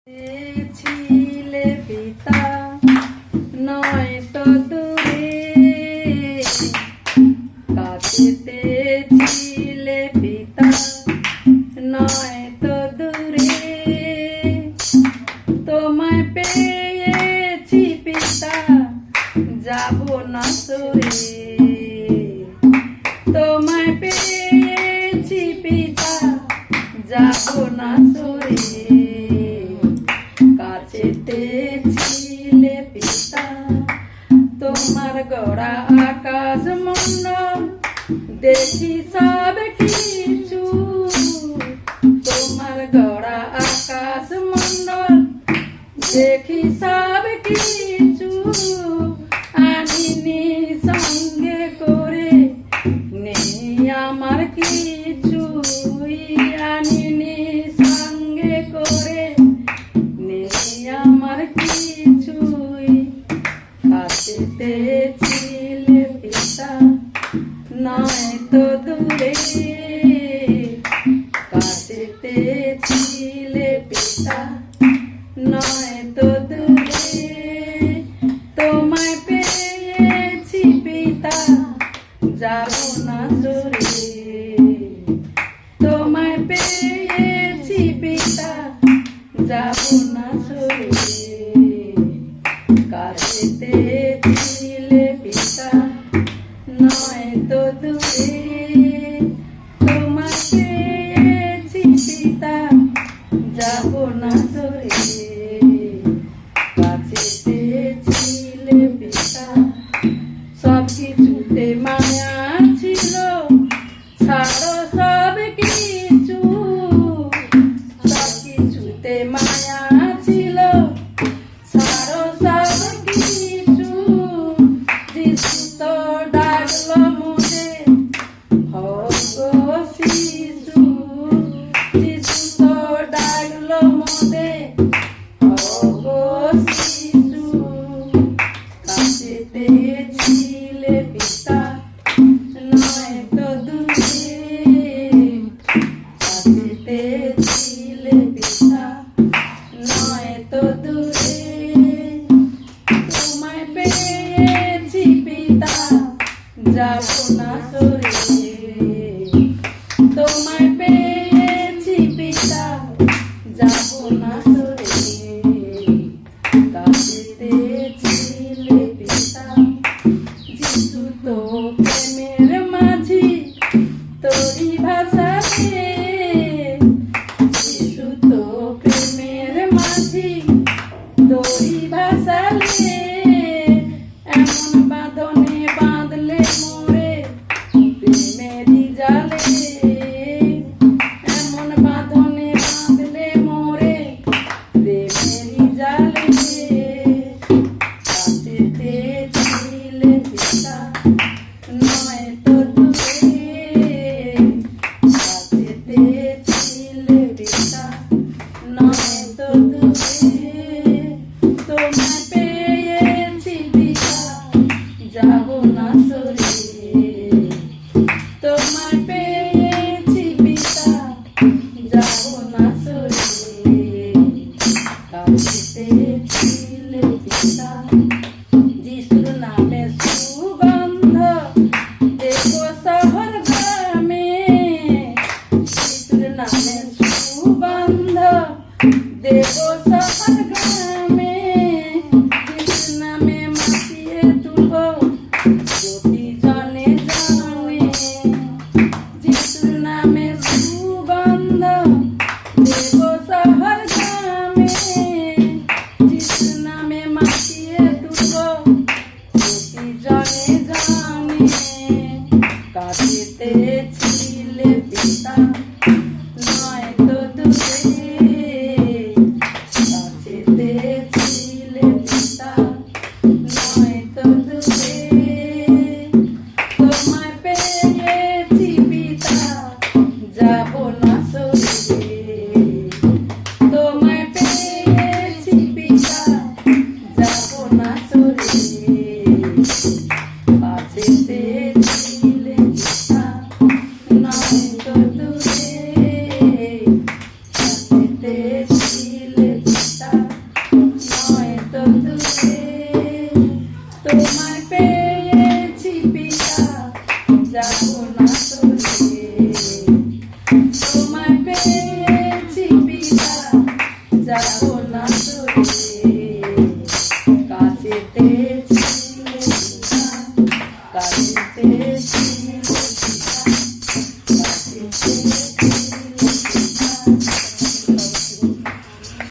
ছিলে পিতা নয় তো দূরে, কাছেতে ছিলে পিতা নয় তো দূরে, তোমায় পেয়েছি পিতা যাব না সরে, তোমায় পেয়েছি পিতা যাব না সরে, কাছেতে ছিলে পিতা তোমার গড়া আকাশ মন্ডল দেখি সব কিছু, তোমার গড়া আকাশ মন্ডল দেখি সব কিছু, আনিনি সঙ্গে করে নেই আমার কিছু, আনিনি সঙ্গে করে আমার কিছুই, কাছেতে ছিলে পিতা নয় তো দূরে, কাছেতে ছিলে পিতা নয় তো দূরে, তোমায় পেয়েছি পিতা যাব না সরে, তোমায় পেয়েছি পিতা যাব না সরে, কাছেতে ছিলে পিতা নয় তো দূরে, তোমায় পেয়েছি পিতা যাব না সরে, কাছেতে ছিলে পিতা সব কিছুতে মায়া ছিল, ছাড়ো সব কিছু, সব কিছুতে মায়া ছিল, ছাড়ো সব কিছু, যিশু তো ডাকলো মোরে হও শিশু, যিশু তো ডাকলো মোরে হও শিশু, কাছেতে ছিলে পিতা নয় তো দূরে, কাছেতে ছিলে পিতা নয় তো দূরে, তোমায় পেয়েছি পিতা যাব না সরে, তোমায় পেয়েছি পিতা যাব না সরে, কাছেতে ছিলে পিতা যিশু তো প্রেমের মাঝি তোরি ভাষা রে, যিশু তো প্রেমের মাঝি তোরি ভাষা রে, এমন বাঁধনে বাঁধলে মোরে প্রেমেরই জালে, এমন বাঁধনে বাঁধলে মোরে প্রেমেরই জালে, কাছেতে ছিলে পিতা নয় তো দূরে, কাছেতে ছিলে পিতা নয় তো দূরে, তোমায় পেয়েছি পিতা যাব না সরে, তোমায় পেয়েছি পিতা যাব না সরে, কাছেতে ছিলে পিতা যিশুর নামে সুগন্ধ দেবো শহর গ্রামে, যিশুর নামে সুগন্ধ দেবো শহর গ্রামে, যিশুর নামে মাতিয়ে তুলবো জ্যোতি জনে জনে, যিশুর নামে সুগন্ধ দেবো শহর গ্রামে, যিশুর নামে মাতিয়ে তুলবো জ্যোতি জনে জনে, কাছেতে ছিলে পিতা নয় তো দূরে, কাছেতে ছিলে পিতা নয় তো দূরে, তোমায় পেয়েছি পিতা যাব না সরে, তোমায় পেয়েছি যাবো না তোরে তোমায় পেয়েছি পিতা যাবো না তোরে কাছেতে ছিলে পিতা কাছেতে ছিলে